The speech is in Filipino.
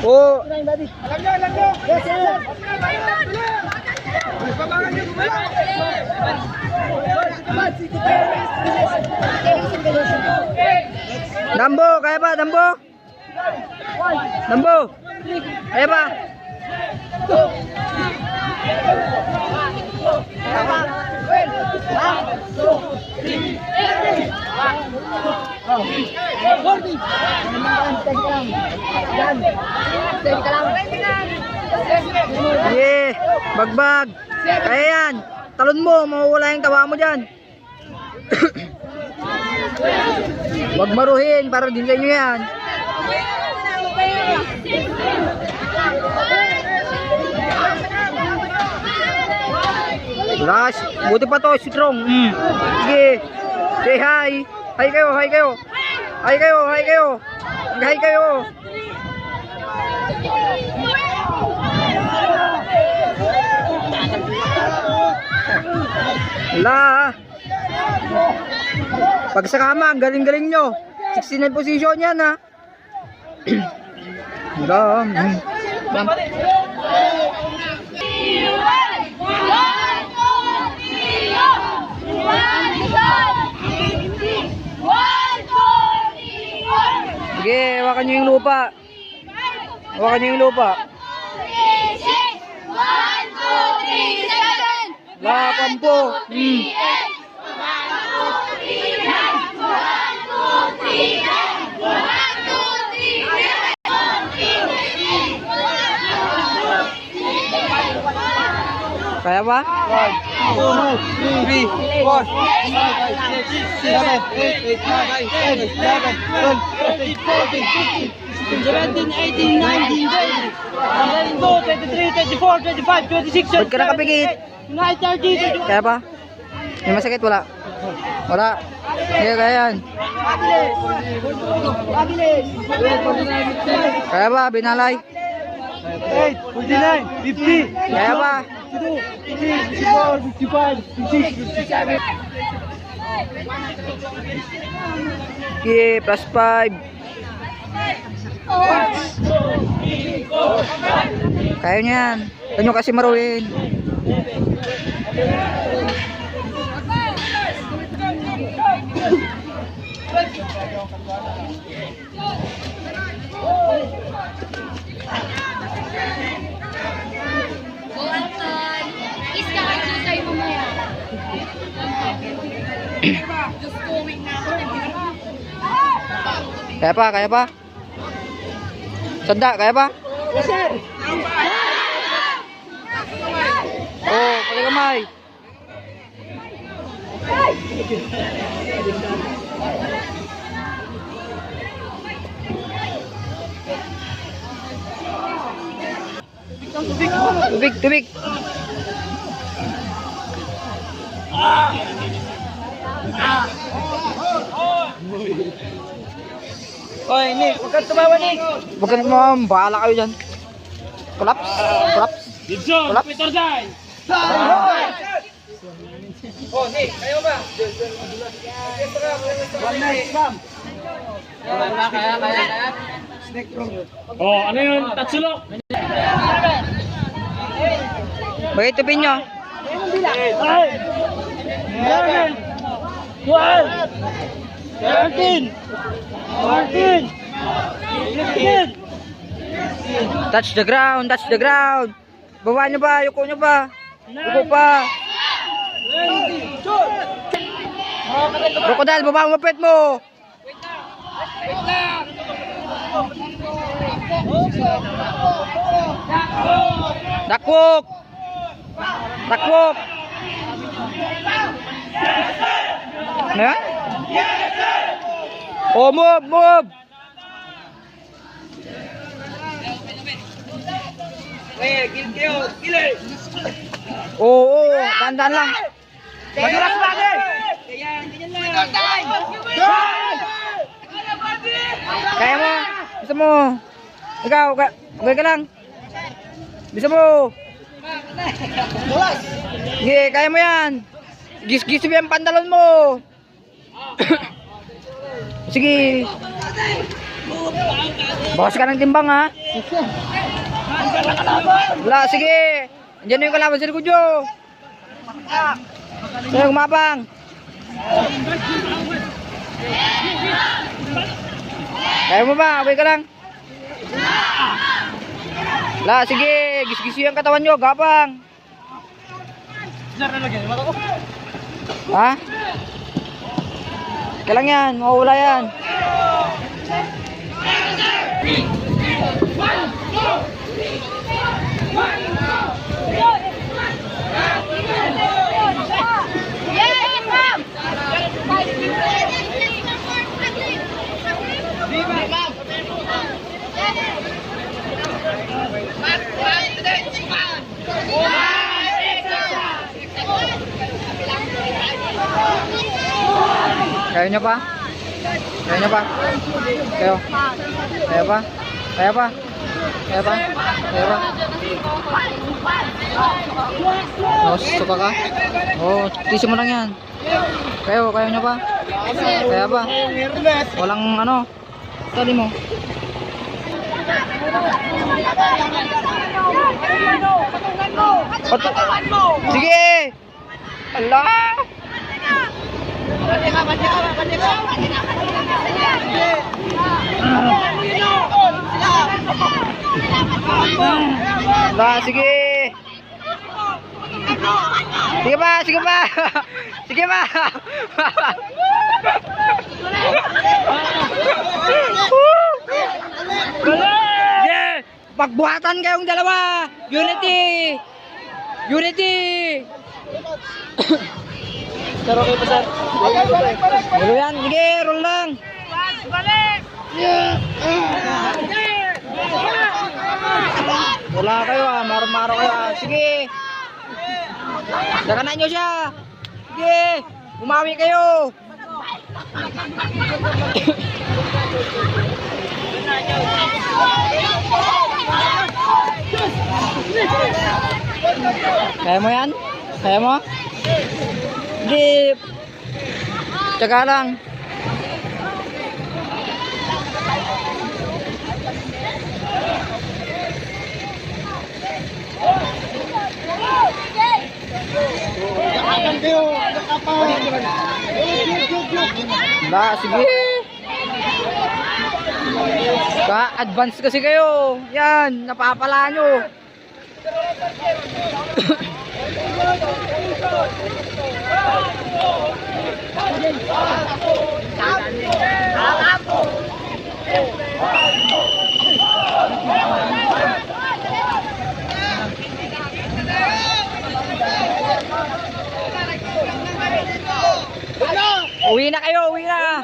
Oh. Dambo, kaya ba? Dambo? Dambo? Kaya ba? Yeah, bagbag. Kaya yan. Talon mo, mawawala yung tawa mo dyan. Wag maruhin, para din sa inyo yan. Rush, buti pa to, strong. Sige, say hi. Hi kayo, hi kayo. Hi kayo, hi kayo. Hi kayo. Wala. Pag sa kama, galing-galing nyo. 69 position yan ha. Wala. Sige, hawakan nyo yung lupa. Hawakan nyo yung lupa. 1, 2, 3, 7. Lapan po. Kaya ba? 1, 2, 3, 4, 5, 6, 7, 8, 9, 10, 11, 12, 13, 14, 15, 16, 17, 18, 19, 20. Ba't ka nakapigit? Kaya ba? May masakit? Wala? Wala? Kaya yan. Kaya ba? Binalay? 8, 49, 50. Kaya ba? 52, 54, 55, 56, 57. Okay, plus 5. Kaya nyo yan. Huwag nyo kasi maruhin. Kaya pa, kaya pa? Sanda, kaya pa? Yes, sir. Oh, pakai kamay. Tubig, tubig. Oy, Nick, huwag kang tumawa, Nick. Huwag ka naman, bahala kayo dyan. Collapse, collapse. Dibson, Collapse. Peter Zay. Oh, Nick, kayo ba? One night, Sam. Kaya. Snake from. Oh, ano yun? Tatsulok. Bagay tupin nyo. 11, 12, 13, 14, 15. Touch the ground, touch the ground. Baba nyo ba, yuko nyo ba? Yuko pa. Crocodile, baba mo pet mo. Dakwok. Dakwok. Ano yan? Oh, move, move. Oo, dandan lang. Madulas natin! Kaya mo, bisa mo. Ikaw, okay ka lang. Bisa mo. Sige, kaya mo yan. Gis-gis mo yung pantalon mo. Sige. Bawas ka ng timbang ha. Wala, sige. Andiyan na yung kalaban sa likod nyo. Sino gumapang? Kaya mo ba? Abay ka lang. Wala, sige. Gis-gis yung katawan nyo. Gapang. Ha? Kailang yan. Mawawala yan. Kaya nyo pa? Kaya nyo pa? Kayo? Kaya pa? Kaya pa? Kaya pa? Kaya pa? Oh, suka ka? Oh, tisin mo lang yan. Kaya nyo pa? Kaya pa? Walang ano? Tali mo. Sige! Allah! Lah, sige. Sige pa, sige pa. Sige pa. Yeah. Pagbuhatan kayong dalawa. Unity. Unity. Sir, okay pa sir? Roll yan, sige, roll lang. Balik! Wala kayo ah, maro-maro kayo ah. Sige. Dakanan nyo siya. Sige, bumawi kayo. Kaya mo yan? Kaya mo? Hindi. Tsaga lang. Ba, sige. Ka-advance kasi kayo. Yan, napapala nyo. Uwi na kayo, uwi na.